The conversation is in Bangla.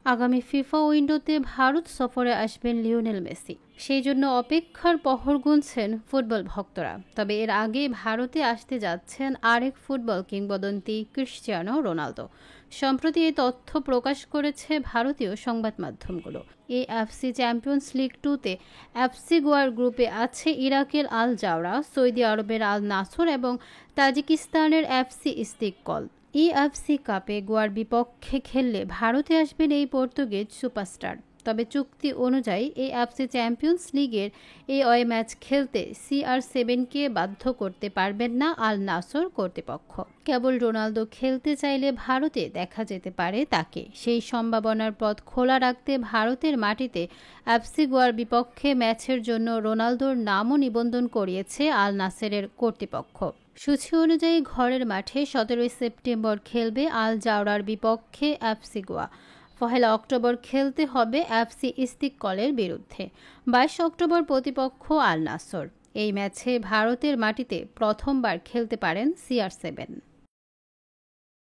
আগামী ফিফা উইন্ডোতে ভারত সফরে আসবেন লিওনেল মেসি। সেই জন্য অপেক্ষার প্রহর গুনছেন ফুটবল ভক্তরা। তবে এর আগে ভারতে আসতে যাচ্ছেন আরেক ফুটবল কিংবদন্তি ক্রিশ্চিয়ানো রোনালদো। সম্প্রতি এই তথ্য প্রকাশ করেছে ভারতীয় সংবাদ মাধ্যমগুলো। এএফসি চ্যাম্পিয়ন্স লিগ 2-তে এফসি গোয়ার গ্রুপে আছে ইরাকের আল জাওরা, সৌদি আরবের আল নাসর এবং তাজিকিস্তানের এফসি ইস্তিকল। এএফসি কাপে গোয়ার বিপক্ষে খেললে ভারতে আসবেন এই পর্তুগিজ সুপারস্টার। তবে চুক্তি অনুযায়ী এএফসি চ্যাম্পিয়ন্স লিগের এই ওয়ে ম্যাচ খেলতে CR7কে বাধ্য করতে পারবেন না আল নাসর কর্তৃপক্ষ। কেবল রোনালদো খেলতে চাইলে ভারতে দেখা যেতে পারে তাকে। সেই সম্ভাবনার পথ খোলা রাখতে ভারতের মাটিতে এফসি গোয়ার বিপক্ষে ম্যাচের জন্য রোনালদোর নামও নিবন্ধন করিয়েছে আল নাসেরের কর্তৃপক্ষ। সূচি অনুযায়ী ঘরের মাঠে 17 সেপ্টেম্বর খেলবে আল জাওরার বিপক্ষে এফসি গোয়া। 1 অক্টোবর খেলতে হবে এফসি ইস্তিকলের বিরুদ্ধে। 22 অক্টোবর প্রতিপক্ষ আল নাসর। এই ম্যাচে ভারতের মাটিতে প্রথমবার খেলতে পারেন CR7।